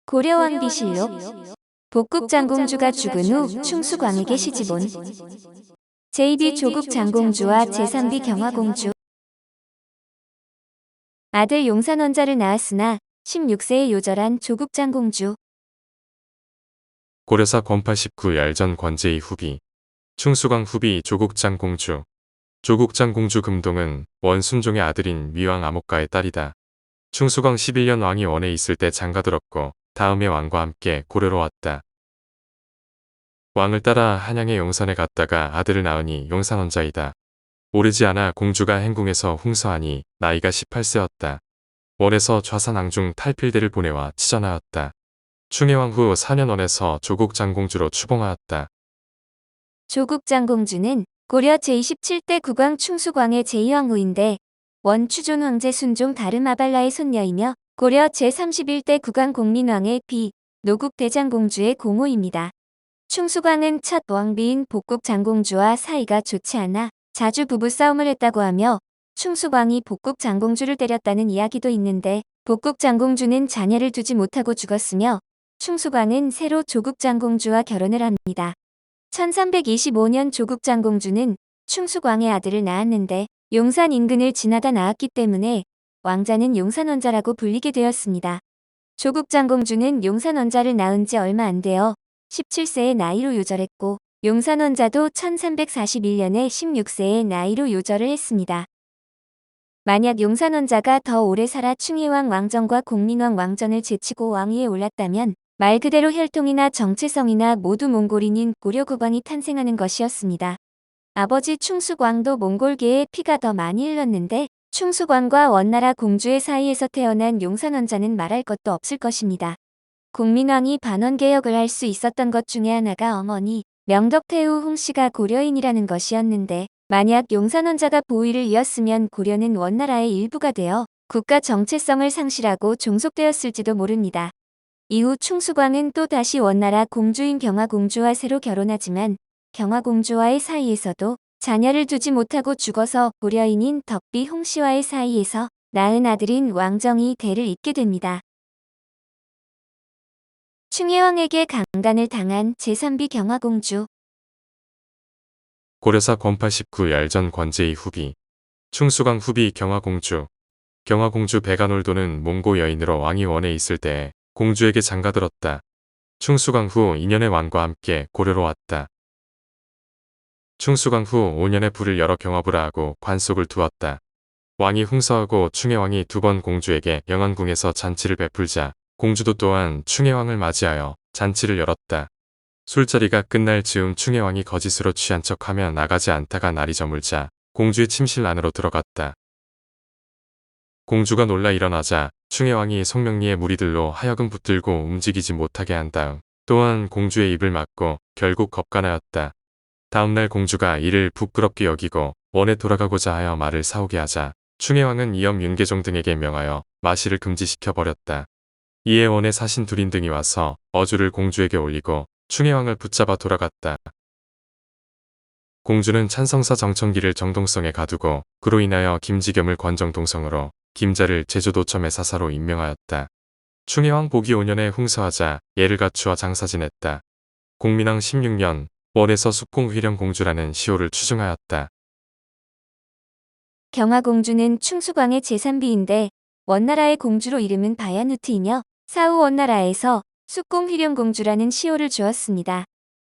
고려왕비실록. 복국장공주가 죽은 후 충수광에게 시집온 제2비 조국장공주와 제3비 경화공주. 아들 용산원자를 낳았으나 16세에 요절한 조국장공주. 고려사 권파 19 열전 권제이 후비, 충수광 후비 조국장공주. 조국장공주 금동은 원순종의 아들인 위왕 아목가의 딸이다. 충수광 11년 왕이 원에 있을 때 장가들었고 다음에 왕과 함께 고려로 왔다. 왕을 따라 한양의 용산에 갔다가 아들을 낳으니 용산원자이다. 오르지 않아 공주가 행궁에서 홍서하니 나이가 18세였다. 원에서 좌산왕중 탈필대를 보내와 치전하였다. 충해왕 후 4년 원에서 조국장공주로 추봉하였다. 조국장공주는 고려 제27대 국왕 충수광의 제2왕후인데 원 추존 황제 순종 다르마발라의 손녀이며 고려 제31대 국왕 공민왕의 비 노국대장공주의 공호입니다. 충수광은 첫 왕비인 복국장공주와 사이가 좋지 않아 자주 부부싸움을 했다고 하며 충수광이 복국장공주를 때렸다는 이야기도 있는데 복국장공주는 자녀를 두지 못하고 죽었으며 충수광은 새로 조국장공주와 결혼을 합니다. 1325년 조국장공주는 충수광의 아들을 낳았는데 용산 인근을 지나다 낳았기 때문에 왕자는 용산원자라고 불리게 되었습니다. 조국장공주는 용산원자를 낳은 지 얼마 안 되어 17세의 나이로 요절했고 용산원자도 1341년에 16세의 나이로 요절을 했습니다. 만약 용산원자가 더 오래 살아 충해왕 왕정과 공민왕 왕전을 제치고 왕위에 올랐다면 말 그대로 혈통이나 정체성이나 모두 몽골인인 고려국왕이 탄생하는 것이었습니다. 아버지 충수광도 몽골계의 피가 더 많이 흘렀는데 충수광과 원나라 공주의 사이에서 태어난 용산원자는 말할 것도 없을 것입니다. 공민왕이 반원개혁을 할 수 있었던 것 중에 하나가 어머니 명덕태후 홍씨가 고려인이라는 것이었는데 만약 용산원자가 보위를 이었으면 고려는 원나라의 일부가 되어 국가 정체성을 상실하고 종속되었을지도 모릅니다. 이후 충수광은 또 다시 원나라 공주인 경화공주와 새로 결혼하지만 경화공주와의 사이에서도 자녀를 두지 못하고 죽어서 고려인인 덕비 홍씨와의 사이에서 낳은 아들인 왕정이 대를 잇게 됩니다. 충해왕에게 강간을 당한 제3비 경화공주. 고려사 권파 19 열전 권제이 후비, 충수광 후비 경화공주. 경화공주 베가놀도는 몽고 여인으로 왕이 원에 있을 때에 공주에게 장가들었다. 충수광 후 2년의 왕과 함께 고려로 왔다. 충수광 후 5년에 불을 열어 경화부라 하고 관속을 두었다. 왕이 흥서하고 충해왕이 두 번 공주에게 영안궁에서 잔치를 베풀자 공주도 또한 충해왕을 맞이하여 잔치를 열었다. 술자리가 끝날 즈음 충해왕이 거짓으로 취한 척하며 나가지 않다가 날이 저물자 공주의 침실 안으로 들어갔다. 공주가 놀라 일어나자 충해왕이 송명리의 무리들로 하여금 붙들고 움직이지 못하게 한 다음 또한 공주의 입을 막고 결국 겁간하였다. 다음날 공주가 이를 부끄럽게 여기고 원에 돌아가고자 하여 말을 사오게 하자 충해왕은 이엄 윤계종 등에게 명하여 마시를 금지시켜버렸다. 이에 원의 사신 두린 등이 와서 어주를 공주에게 올리고 충해왕을 붙잡아 돌아갔다. 공주는 찬성사 정청기를 정동성에 가두고 그로 인하여 김지겸을 권정동성으로 김자를 제주도첨의 사사로 임명하였다. 충해왕 보기 5년에 흥서하자 예를 갖추어 장사 지냈다. 공민왕 16년 원에서 숙공휘령 공주라는 시호를 추증하였다. 경화공주는 충수광의 제3비인데 원나라의 공주로 이름은 바야누트이며 사후 원나라에서 숙공휘령공주라는 시호를 주었습니다.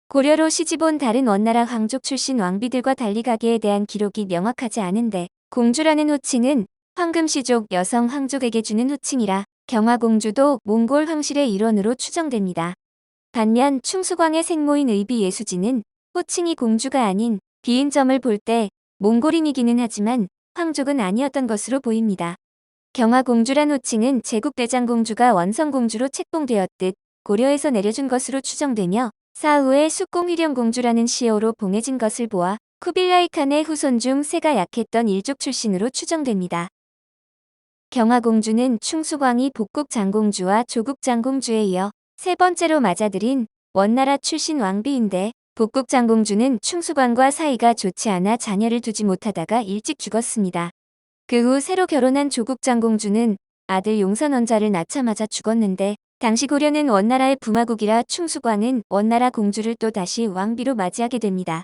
고려로 시집온 다른 원나라 황족 출신 왕비들과 달리 가계에 대한 기록이 명확하지 않은데 공주라는 호칭은 황금시족 여성 황족에게 주는 호칭이라 경화공주도 몽골 황실의 일원으로 추정됩니다. 반면 충수광의 생모인 의비 예수지는 호칭이 공주가 아닌 비인 점을 볼 때 몽골인이기는 하지만 황족은 아니었던 것으로 보입니다. 경화공주란 호칭은 제국대장공주가 원성공주로 책봉되었듯 고려에서 내려준 것으로 추정되며 사후에 숙공휘령공주라는 시호로 봉해진 것을 보아 쿠빌라이 칸의 후손 중 세가 약했던 일족 출신으로 추정됩니다. 경화공주는 충수광이 복국장공주와 조국장공주에 이어 세 번째로 맞아들인 원나라 출신 왕비인데 복국장공주는 충수광과 사이가 좋지 않아 자녀를 두지 못하다가 일찍 죽었습니다. 그 후 새로 결혼한 조국장공주는 아들 용산원자를 낳자마자 죽었는데 당시 고려는 원나라의 부마국이라 충수광은 원나라 공주를 또 다시 왕비로 맞이하게 됩니다.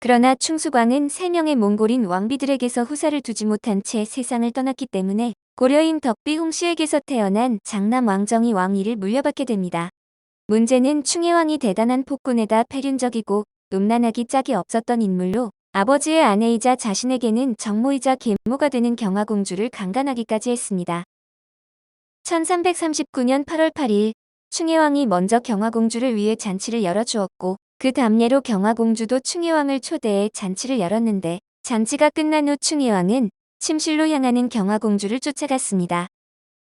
그러나 충수광은 3명의 몽골인 왕비들에게서 후사를 두지 못한 채 세상을 떠났기 때문에 고려인 덕비 홍씨에게서 태어난 장남 왕정이 왕위를 물려받게 됩니다. 문제는 충혜왕이 대단한 폭군에다 패륜적이고 음란하기 짝이 없었던 인물로 아버지의 아내이자 자신에게는 정모이자 계모가 되는 경화공주를 강간하기까지 했습니다. 1339년 8월 8일 충혜왕이 먼저 경화공주를 위해 잔치를 열어주었고 그 답례로 경화공주도 충혜왕을 초대해 잔치를 열었는데 잔치가 끝난 후 충혜왕은 침실로 향하는 경화공주를 쫓아갔습니다.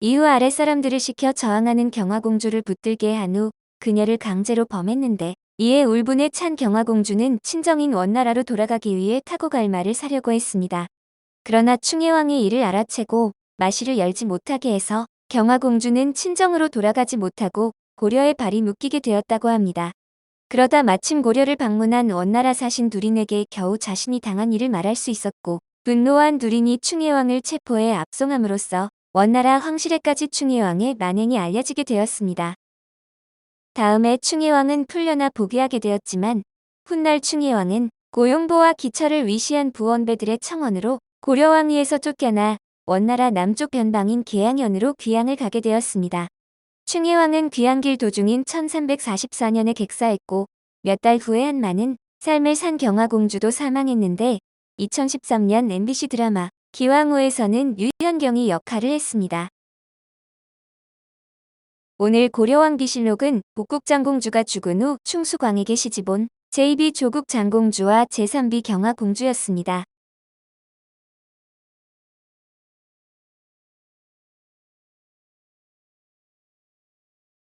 이후 아랫사람들을 시켜 저항하는 경화공주를 붙들게 한 후 그녀를 강제로 범했는데 이에 울분에 찬 경화공주는 친정인 원나라로 돌아가기 위해 타고 갈 말을 사려고 했습니다. 그러나 충혜왕이 이를 알아채고 마실을 열지 못하게 해서 경화공주는 친정으로 돌아가지 못하고 고려의 발이 묶이게 되었다고 합니다. 그러다 마침 고려를 방문한 원나라 사신 두린에게 겨우 자신이 당한 일을 말할 수 있었고 분노한 두린이 충혜왕을 체포해 압송함으로써 원나라 황실에까지 충혜왕의 만행이 알려지게 되었습니다. 다음에 충혜왕은 풀려나 복위하게 되었지만 훗날 충혜왕은 고용보와 기철을 위시한 부원배들의 청원으로 고려 왕위에서 쫓겨나 원나라 남쪽 변방인 계양현으로 귀양을 가게 되었습니다. 충혜왕은 귀양길 도중인 1344년에 객사했고 몇 달 후에 한마는 삶을 산 경화공주도 사망했는데 2013년 MBC 드라마 기왕후에서는 유현경이 역할을 했습니다. 오늘 고려왕비실록은 복국장공주가 죽은 후 충수광에게 시집온 제2비 조국장공주와 제3비 경화공주였습니다.